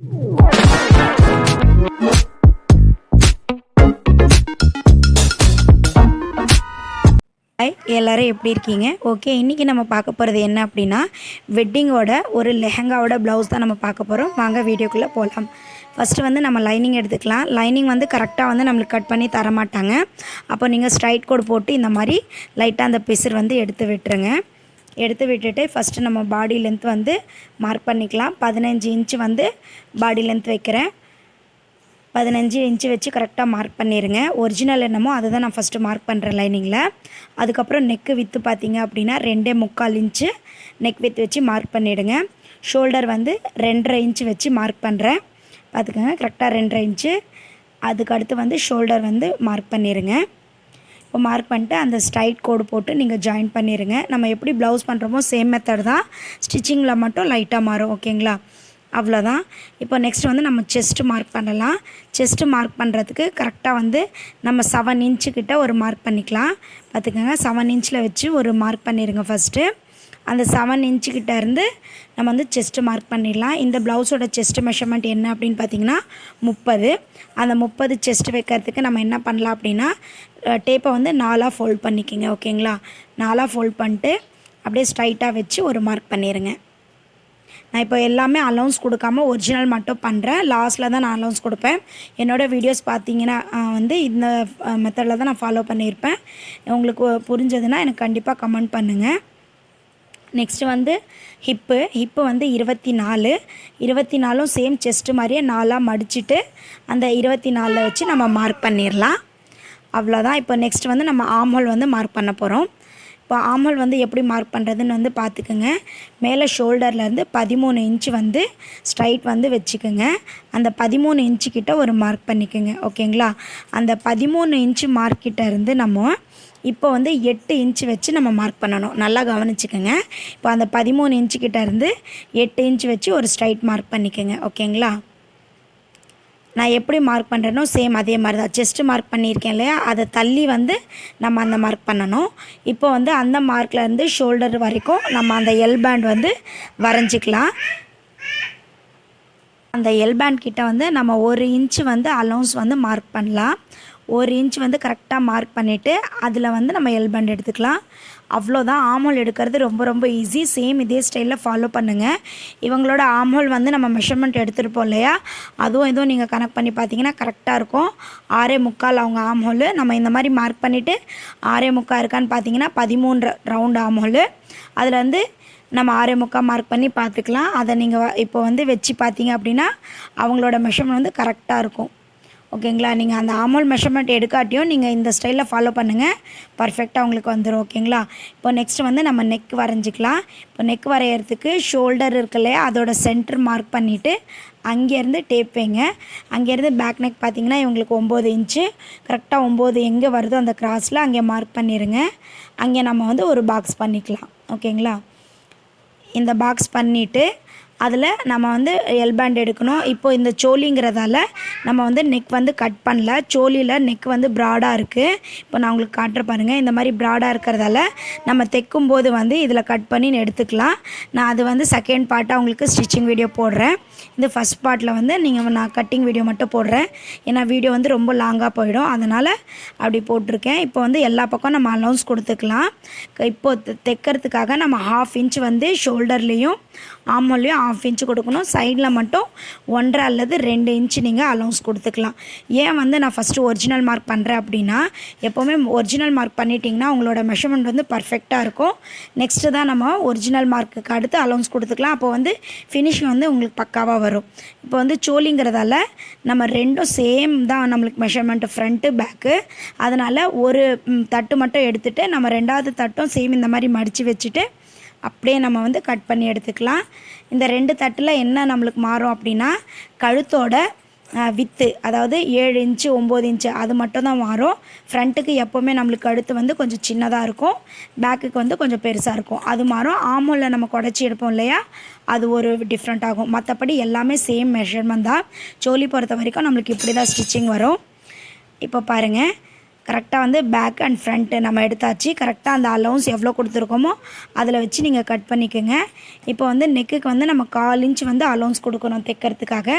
Hi, எல்லோரும் எப்படி இருக்கீங்க? ஓகே, இன்றைக்கி நம்ம பார்க்க போகிறது என்ன அப்படின்னா, வெட்டிங்கோட ஒரு லெஹங்காவோட ப்ளவுஸ் தான் நம்ம பார்க்க போகிறோம். வாங்க வீடியோக்குள்ளே போகலாம். ஃபஸ்ட்டு வந்து நம்ம லைனிங் எடுத்துக்கலாம். லைனிங் வந்து கரெக்டாக வந்து நம்மளுக்கு கட் பண்ணி தர மாட்டாங்க. அப்போ நீங்கள் ஸ்ட்ரைட் கோடு போட்டு இந்த மாதிரி லைட்டாக அந்த பிசுறு வந்து எடுத்து விட்டுருங்க. எடுத்து விட்டுட்டு ஃபஸ்ட்டு நம்ம பாடி லென்த் வந்து மார்க் பண்ணிக்கலாம். 15 இன்ச்சு வந்து பாடி லென்த் வைக்கிறேன். 15 இன்ச்சு வச்சு கரெக்டாக மார்க் பண்ணிடுங்க. ஒரிஜினல் என்னமோ அதை தான் நான் ஃபஸ்ட்டு மார்க் பண்ணுறேன் லைனிங்கில். அதுக்கப்புறம் நெக்கு வித்து பார்த்திங்க அப்படின்னா 2.25 இன்ச்சு நெக் வித் வச்சு மார்க் பண்ணிவிடுங்க. ஷோல்டர் வந்து 2.5 இன்ச்சு வச்சு மார்க் பண்ணுறேன். பார்த்துக்கோங்க, கரெக்டாக 2.5 இன்ச்சு. அதுக்கடுத்து வந்து ஷோல்டர் வந்து மார்க் பண்ணிடுங்க. இப்போ மார்க் பண்ணிட்டு அந்த ஸ்ட்ரைட் கோடு போட்டு நீங்கள் ஜாயின் பண்ணிடுங்க. நம்ம எப்படி ப்ளவுஸ் பண்ணுறோமோ சேம் மெத்தட் தான், ஸ்டிச்சிங்கில் மட்டும் லைட்டாக மாறும். ஓகேங்களா? அவ்வளோதான். இப்போ நெக்ஸ்ட் வந்து நம்ம செஸ்ட்டு மார்க் பண்ணலாம். செஸ்ட்டு மார்க் பண்ணுறதுக்கு கரெக்டாக வந்து நம்ம 7 இன்ச்சுக்கிட்ட ஒரு மார்க் பண்ணிக்கலாம். பார்த்துக்கோங்க, 7 இன்ச்சில் வச்சு ஒரு மார்க் பண்ணிடுங்க. ஃபஸ்ட்டு அந்த 7 இன்ச்சுக்கிட்ட இருந்து நம்ம வந்து செஸ்ட்டு மார்க் பண்ணிடலாம். இந்த ப்ளவுஸோட செஸ்ட்டு மெஷர்மெண்ட் என்ன அப்படின்னு பார்த்தீங்கன்னா 30. அந்த 30 செஸ்ட்டு வைக்கிறதுக்கு நம்ம என்ன பண்ணலாம் அப்படின்னா, டேப்பை வந்து 4ஆக ஃபோல்ட் பண்ணிக்கோங்க. ஓகேங்களா? 4ஆக ஃபோல்ட் பண்ணிட்டு அப்படியே ஸ்ட்ரைட்டாக வச்சு ஒரு மார்க் பண்ணிடுங்க. நான் இப்போ எல்லாமே அலௌன்ஸ் கொடுக்காம ஒரிஜினல் மட்டும் பண்ணுறேன். லாஸ்ட்டில் தான் நான் அலௌன்ஸ் கொடுப்பேன். என்னோடய வீடியோஸ் பார்த்தீங்கன்னா வந்து இந்த மெத்தடில் தான் நான் ஃபாலோ பண்ணியிருப்பேன். உங்களுக்கு புரிஞ்சதுன்னா எனக்கு கண்டிப்பாக கமெண்ட் பண்ணுங்கள். நெக்ஸ்ட்டு வந்து ஹிப்பு வந்து 24 சேம் செஸ்ட்டு மாதிரியே 4ஆக மடிச்சுட்டு அந்த 24 வச்சு நம்ம மார்க் பண்ணிடலாம். அவ்வளோதான். இப்போ நெக்ஸ்ட் வந்து நம்ம ஆம்ஹோல் வந்து மார்க் பண்ண போகிறோம். இப்போ ஆம்ஹோல் வந்து எப்படி மார்க் பண்ணுறதுன்னு வந்து பார்த்துக்குங்க. மேலே ஷோல்டர்லேருந்து 13 இன்ச்சு வந்து ஸ்ட்ரைட் வந்து வச்சுக்கோங்க. அந்த 13 இன்ச்சுக்கிட்ட ஒரு மார்க் பண்ணிக்கோங்க. ஓகேங்களா? அந்த 13 இன்ச்சு மார்க்கிட்ட இருந்து நம்ம இப்போ வந்து 8 இன்ச்சு வச்சு நம்ம மார்க் பண்ணணும். நல்லா கவனிச்சுக்கோங்க. இப்போ அந்த 13 இன்ச்சுக்கிட்ட இருந்து 8 இன்ச்சு வச்சு ஒரு ஸ்ட்ரைட் மார்க் பண்ணிக்கோங்க. ஓகேங்களா? நான் எப்படி மார்க் பண்ணுறேனோ சேம் அதே மாதிரி தான். செஸ்ட்டு மார்க் பண்ணியிருக்கேன் இல்லையா, அதை தள்ளி வந்து நம்ம அந்த மார்க் பண்ணணும். இப்போ வந்து அந்த மார்க்லேருந்து ஷோல்டர் வரைக்கும் நம்ம அந்த எல் பேண்ட் வந்து வரைஞ்சிக்கலாம். அந்த எல் பேண்ட் கிட்ட வந்து நம்ம 1 இன்ச்சு வந்து அலௌன்ஸ் வந்து மார்க் பண்ணலாம். 1 இன்ச் வந்து கரெக்டாக மார்க் பண்ணிவிட்டு அதில் வந்து நம்ம எல் பேண்ட் எடுத்துக்கலாம். அவ்வளோதான். ஆம்ஹோல் எடுக்கிறது ரொம்ப ரொம்ப ஈஸி. சேம் இதே ஸ்டைலில் ஃபாலோ பண்ணுங்கள். இவங்களோட ஆம்ஹோல் வந்து நம்ம மெஷர்மெண்ட் எடுத்துருப்போம் இல்லையா, அதுவும் இதுவும் நீங்கள் கனெக்ட் பண்ணி பார்த்தீங்கன்னா கரெக்டாக இருக்கும். 6.25 அவங்க ஆம்ஹோல். நம்ம இந்த மாதிரி மார்க் பண்ணிவிட்டு 6.25 இருக்கான்னு பார்த்தீங்கன்னா 13 ரவுண்ட் ஆம்ஹோல். அதில் வந்து நம்ம 6.25 மார்க் பண்ணி பார்த்துக்கலாம். அதை நீங்கள் இப்போ வந்து வச்சு பார்த்தீங்க அப்படின்னா அவங்களோட மெஷர்மெண்ட் வந்து கரெக்டாக இருக்கும். ஓகேங்களா? நீங்கள் அந்த ஆம்ஹோல் மெஷர்மெண்ட் எடுக்காட்டியும் நீங்கள் இந்த ஸ்டைலில் ஃபாலோ பண்ணுங்கள், பர்ஃபெக்டாக உங்களுக்கு வந்துடும். ஓகேங்களா? இப்போ நெக்ஸ்ட் வந்து நம்ம நெக் வரைஞ்சிக்கலாம். இப்போ நெக் வரைகிறதுக்கு ஷோல்டர் இருக்கு இல்லையா, அதோட சென்டர் மார்க் பண்ணிவிட்டு அங்கேருந்து டேப் வைங்க. அங்கேருந்து பேக் நெக் பார்த்திங்கன்னா இவங்களுக்கு 9 இன்ச்சு. கரெக்டாக 9 எங்கே வருதோ அந்த கிராஸில் அங்கே மார்க் பண்ணிடுங்க. அங்கே நம்ம வந்து ஒரு பாக்ஸ் பண்ணிக்கலாம். ஓகேங்களா? இந்த பாக்ஸ் பண்ணிவிட்டு அதில் நம்ம வந்து எல் பேண்ட் எடுக்கணும். இப்போது இந்த சோலிங்கிறதால நம்ம வந்து நெக் வந்து கட் பண்ணல. சோலியில் நெக் வந்து ப்ராடாக இருக்குது. இப்போ நான் உங்களுக்கு காட்டுற பாருங்கள். இந்த மாதிரி ப்ராடாக இருக்கிறதால நம்ம தைக்கும்போது வந்து இதில் கட் பண்ணி எடுத்துக்கலாம். நான் அது வந்து செகண்ட் பார்ட்டாக உங்களுக்கு ஸ்டிச்சிங் வீடியோ போடுறேன். இந்த ஃபஸ்ட் பார்ட்டில் வந்து நான் கட்டிங் வீடியோ மட்டும் போடுறேன். ஏன்னா வீடியோ வந்து ரொம்ப லாங்காக போயிடும், அதனால் அப்படி போட்டிருக்கேன். இப்போ வந்து எல்லா பக்கம் நம்ம அலௌன்ஸ் கொடுத்துக்கலாம். இப்போது தைக்கிறதுக்காக நம்ம 1/2 இன்ச் வந்து ஷோல்டர்லேயும் ஆம்ஹோல்லையும் 1/2 இன்ச்சு கொடுக்கணும். சைடில் மட்டும் 1.5 அல்லது 2 இன்ச்சு நீங்கள் அலௌன்ஸ் கொடுத்துக்கலாம். ஏன் வந்து நான் ஃபஸ்ட்டு ஒரிஜினல் மார்க் பண்ணுறேன் அப்படின்னா, எப்போவுமே ஒரிஜினல் மார்க் பண்ணிட்டிங்கன்னா உங்களோட மெஷர்மெண்ட் வந்து பர்ஃபெக்டாக இருக்கும். நெக்ஸ்ட்டு தான் நம்ம ஒரிஜினல் மார்க்குக்கு அடுத்து அலௌன்ஸ் கொடுத்துக்கலாம். அப்போ வந்து ஃபினிஷிங் வந்து உங்களுக்கு பக்காவாக வரும். இப்போ வந்து சோலிங்கிறதால நம்ம ரெண்டும் சேம் தான் நம்மளுக்கு மெஷர்மெண்ட்டு, ஃப்ரண்ட்டு பேக்கு. அதனால் ஒரு தட்டு மட்டும் எடுத்துகிட்டு நம்ம 2வது தட்டும் சேம் இந்த மாதிரி மடித்து வச்சுட்டு அப்படியே நம்ம வந்து கட் பண்ணி எடுத்துக்கலாம். இந்த 2 தட்டில் என்ன நம்மளுக்கு மாறும் அப்படின்னா, கழுத்தோட வித்து, அதாவது 7 இன்ச்சு 9 இன்ச்சு அது மட்டும் தான் மாறும். ஃப்ரண்ட்டுக்கு எப்போவுமே நம்மளுக்கு கழுத்து வந்து கொஞ்சம் சின்னதாக இருக்கும், பேக்குக்கு வந்து கொஞ்சம் பெருசாக இருக்கும், அது மாறும். ஆம்ஹோலில் நம்ம குடச்சி எடுப்போம் இல்லையா, அது ஒரு டிஃப்ரெண்ட் ஆகும். மற்றபடி எல்லாமே சேம் மெஷர்மெண்ட் தான். சோலி பொறுத்த வரைக்கும் நம்மளுக்கு இப்படி தான் ஸ்டிச்சிங் வரும். இப்போ பாருங்கள், கரெக்டாக வந்து பேக் அண்ட் ஃப்ரண்ட்டு நம்ம எடுத்தாச்சு. கரெக்டாக அந்த அலவுன்ஸ் எவ்வளோ கொடுத்துருக்கோமோ அதில் வச்சு நீங்கள் கட் பண்ணிக்கோங்க. இப்போ வந்து நெக்குக்கு வந்து நம்ம 1/4 இன்ச் வந்து அலவுன்ஸ் கொடுக்கணும் தைக்கிறதுக்காக.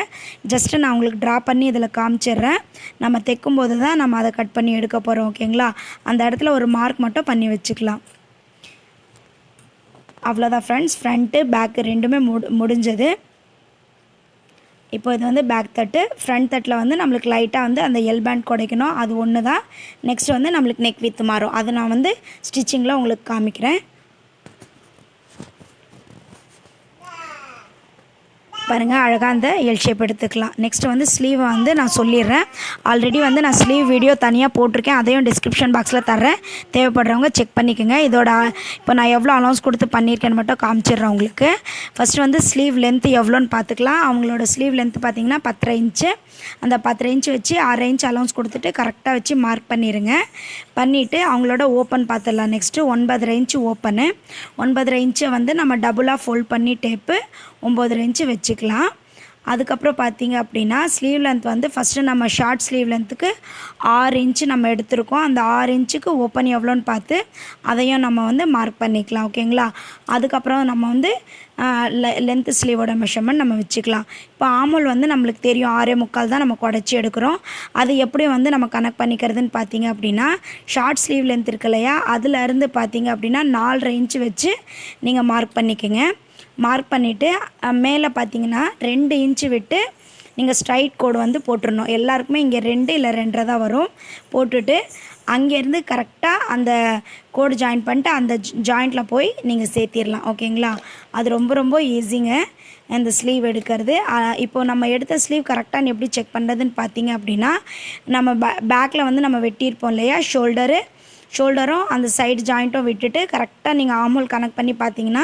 ஜஸ்ட்டு நான் உங்களுக்கு ட்ரா பண்ணி இதில் காமிச்சிடுறேன். நம்ம தைக்கும்போது தான் நம்ம அதை கட் பண்ணி எடுக்க போகிறோம். ஓகேங்களா? அந்த இடத்துல ஒரு மார்க் மட்டும் பண்ணி வச்சுக்கலாம். அவ்வளோதான் ஃப்ரெண்ட்ஸ். ஃப்ரண்ட்டு பேக்கு ரெண்டுமே முடிஞ்சது. இப்போ இது வந்து பேக் தட்டு. ஃப்ரண்ட் தட்டில் வந்து நம்மளுக்கு லைட்டாக வந்து அந்த எல் பேண்ட் குடைக்கணும். அது ஒன்று தான். நெக்ஸ்ட் வந்து நம்மளுக்கு நெக் வித் மாறும். அதை நான் வந்து ஸ்டிச்சிங்கில் உங்களுக்கு காமிக்கிறேன். பாருங்கள், அழகாக அந்த எல் ஷேப் எடுத்துக்கலாம். நெக்ஸ்ட்டு வந்து ஸ்லீவை வந்து நான் சொல்லிடுறேன். ஆல்ரெடி வந்து நான் ஸ்லீவ் வீடியோ தனியாக போட்டிருக்கேன். அதையும் டிஸ்கிரிப்ஷன் பாக்ஸில் தர்றேன். தேவைப்படுறவங்க செக் பண்ணிக்கோங்க. இதோட இப்போ நான் எவ்வளோ அலவுன்ஸ் கொடுத்து பண்ணியிருக்கேன்னு மட்டும் காமிச்சிடுறேன் உங்களுக்கு. ஃபஸ்ட்டு வந்து ஸ்லீவ் லென்த்து எவ்வளோன்னு பார்த்துக்கலாம். அவங்களோட ஸ்லீவ் லென்த்து பார்த்திங்கன்னா 10.5 இன்ச்சு. அந்த 10.5 இன்ச்சு வச்சு 1/2 இன்ச் அலவுன்ஸ் கொடுத்துட்டு கரெக்டாக வச்சு மார்க் பண்ணிடுங்க. பண்ணிவிட்டு அவங்களோட ஓப்பன் பார்த்துடலாம். Next 9.5 inch open. 9.5 இன்ச்சை வந்து நம்ம டபுளாக ஃபோல்ட் பண்ணி டேப்பு 9.5 இன்ச்சு வச்சுக்கலாம். அதுக்கப்புறம் பார்த்திங்க அப்படின்னா ஸ்லீவ் லென்த் வந்து ஃபஸ்ட்டு நம்ம ஷார்ட் ஸ்லீவ் லென்த்துக்கு 6 இன்ச்சு நம்ம எடுத்திருக்கோம். அந்த 6 இன்ச்சுக்கு ஓப்பன் எவ்வளோன்னு பார்த்து அதையும் நம்ம வந்து மார்க் பண்ணிக்கலாம். ஓகேங்களா? அதுக்கப்புறம் நம்ம வந்து லென்த்து ஸ்லீவோட மெஷர்மெண்ட் நம்ம வச்சுக்கலாம். இப்போ ஆமோல் வந்து நம்மளுக்கு தெரியும் 6.25 தான் நம்ம குடச்சி எடுக்கிறோம். அது எப்படி வந்து நம்ம கனெக்ட் பண்ணிக்கிறதுன்னு பார்த்திங்க அப்படின்னா ஷார்ட் ஸ்லீவ் லென்த் இருக்கு இல்லையா, அதுலேருந்து பார்த்திங்க அப்படின்னா 4.5 இன்ச்சு வச்சு நீங்கள் மார்க் பண்ணிக்கோங்க. மார்க் பண்ணிவிட்டு மேலே பார்த்தீங்கன்னா 2 இன்ச்சு விட்டு நீங்கள் ஸ்ட்ரைட் கோடு வந்து போட்டுடணும். எல்லாருக்குமே இங்கே 2 இல்லை 2.5 தான் வரும். போட்டுட்டு அங்கேருந்து கரெக்டாக அந்த கோடு ஜாயின் பண்ணிட்டு அந்த ஜாயிண்ட்டில் போய் நீங்கள் சேர்த்திடலாம். ஓகேங்களா? அது ரொம்ப ரொம்ப ஈஸிங்க இந்த ஸ்லீவ் எடுக்கிறது. இப்போது நம்ம எடுத்த ஸ்லீவ் கரெக்டாக எப்படி செக் பண்ணுறதுன்னு பார்த்தீங்க அப்படின்னா நம்ம பேக்கில் வந்து நம்ம வெட்டியிருப்போம் இல்லையா, ஷோல்டரும் அந்த சைடு ஜாயிண்ட்டும் விட்டுட்டு கரெக்டாக நீங்கள் ஆமோல் கனெக்ட் பண்ணி பார்த்தீங்கன்னா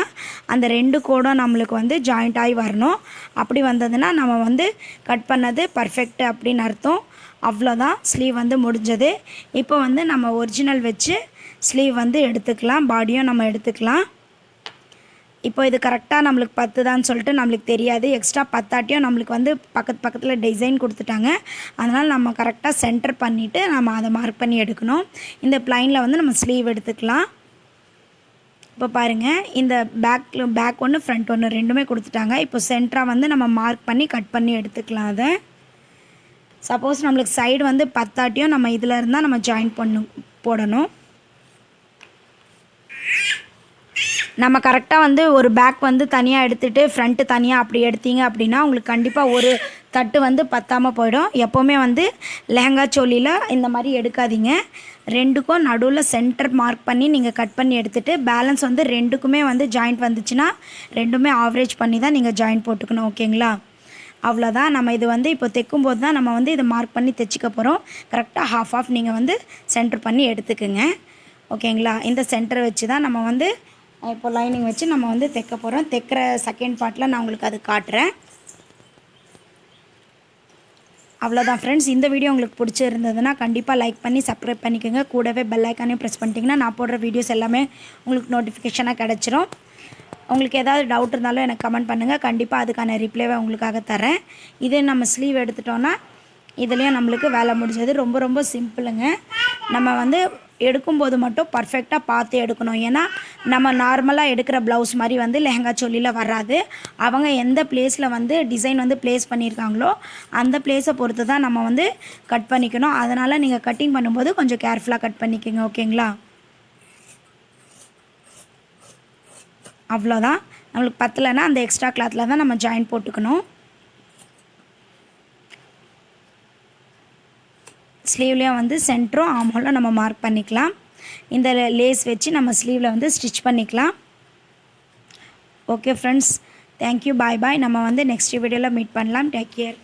அந்த 2 கோடும் நம்மளுக்கு வந்து ஜாயிண்ட் ஆகி வரணும். அப்படி வந்ததுன்னா நம்ம வந்து கட் பண்ணது பர்ஃபெக்ட் அப்படின்னு அர்த்தம். அவ்வளோதான், ஸ்லீவ் வந்து முடிஞ்சது. இப்போ வந்து நம்ம ஒரிஜினல் வச்சு ஸ்லீவ் வந்து எடுத்துக்கலாம். பாடியும் நம்ம எடுத்துக்கலாம். இப்போ இது கரெக்டாக நம்மளுக்கு 10 தான் சொல்லிட்டு நம்மளுக்கு தெரியாது. எக்ஸ்ட்ரா 10 நம்மளுக்கு வந்து பக்கத்தில் டிசைன் கொடுத்துட்டாங்க. அதனால் நம்ம கரெக்டாக சென்டர் பண்ணிவிட்டு நம்ம அதை மார்க் பண்ணி எடுக்கணும். இந்த ப்ளைனில் வந்து நம்ம ஸ்லீவ் எடுத்துக்கலாம். இப்போ பாருங்கள், இந்த பேக் ஒன்று ஃப்ரண்ட் ஒன்று ரெண்டுமே கொடுத்துட்டாங்க. இப்போ சென்டராக வந்து நம்ம மார்க் பண்ணி கட் பண்ணி எடுத்துக்கலாம். அதை சப்போஸ் நம்மளுக்கு சைடு வந்து 10 நம்ம இதில் இருந்தால் நம்ம ஜாயின் போடணும். நம்ம கரெக்டாக வந்து ஒரு பேக் வந்து தனியாக எடுத்துகிட்டு ஃப்ரண்ட்டு தனியாக அப்படி எடுத்தீங்க அப்படின்னா உங்களுக்கு கண்டிப்பாக ஒரு தட்டு வந்து பத்தாமல் போயிடும். எப்போவுமே வந்து லெஹங்கா சோலியில் இந்த மாதிரி எடுக்காதீங்க. 2க்கும் நடுவில் சென்டர் மார்க் பண்ணி நீங்கள் கட் பண்ணி எடுத்துகிட்டு பேலன்ஸ் வந்து 2க்குமே வந்து ஜாயிண்ட் வந்துச்சுன்னா 2மே ஆவரேஜ் பண்ணி தான் நீங்கள் ஜாயிண்ட் போட்டுக்கணும். ஓகேங்களா? அவ்வளோதான். நம்ம இது வந்து இப்போ தைக்கும்போது தான் நம்ம வந்து இதை மார்க் பண்ணி தைச்சிக்க போகிறோம். கரெக்டாக ஹாஃப் நீங்கள் வந்து சென்டர் பண்ணி எடுத்துக்குங்க. ஓகேங்களா? இந்த சென்டரை வச்சு தான் நம்ம வந்து இப்போ லைனிங் வச்சு நம்ம வந்து தைக்க போகிறோம். தைக்கிற செகண்ட் பார்ட்டில் நான் உங்களுக்கு அது காட்டுறேன். அவ்வளோதான் ஃப்ரெண்ட்ஸ். இந்த வீடியோ உங்களுக்கு பிடிச்சிருந்ததுன்னா கண்டிப்பாக லைக் பண்ணி சப்ஸ்கிரைப் பண்ணிக்கோங்க. கூடவே பெல் ஐக்கானையும் ப்ரெஸ் பண்ணிட்டீங்கன்னா நான் போடுற வீடியோஸ் எல்லாமே உங்களுக்கு நோட்டிஃபிகேஷனாக கிடச்சிரும். உங்களுக்கு ஏதாவது டவுட் இருந்தாலும் எனக்கு கமெண்ட் பண்ணுங்கள். கண்டிப்பாக அதுக்கான ரிப்ளைவை உங்களுக்காக தரேன். இதே நம்ம ஸ்லீவ் எடுத்துட்டோன்னா இதுலேயும் நம்மளுக்கு வேலை முடிஞ்சது. ரொம்ப ரொம்ப சிம்பிளுங்க. நம்ம வந்து எடுக்கும்போது மட்டும் பர்ஃபெக்டாக பார்த்து எடுக்கணும். ஏன்னா நம்ம நார்மலாக எடுக்கிற ப்ளவுஸ் மாதிரி வந்து லெஹங்கா சோலியில் வராது. அவங்க எந்த பிளேஸில் வந்து டிசைன் வந்து ப்ளேஸ் பண்ணியிருக்காங்களோ அந்த பிளேஸை பொறுத்து தான் நம்ம வந்து கட் பண்ணிக்கணும். அதனால் நீங்கள் கட்டிங் பண்ணும்போது கொஞ்சம் கேர்ஃபுல்லாக கட் பண்ணிக்கோங்க. ஓகேங்களா? அவ்வளோதான். நம்மளுக்கு பத்தலைன்னா அந்த எக்ஸ்ட்ரா கிளாத்தில் தான் நம்ம ஜாயின் போட்டுக்கணும். ஸ்லீவ்லேயும் வந்து சென்டரும் ஆமோலும் நம்ம மார்க் பண்ணிக்கலாம். இந்த லேஸ் வச்சு நம்ம ஸ்லீவில் வந்து ஸ்டிச் பண்ணிக்கலாம். ஓகே ஃப்ரெண்ட்ஸ், தேங்க்யூ, பாய் பாய். நம்ம வந்து நெக்ஸ்ட் வீடியோவில் மீட் பண்ணலாம். Take care.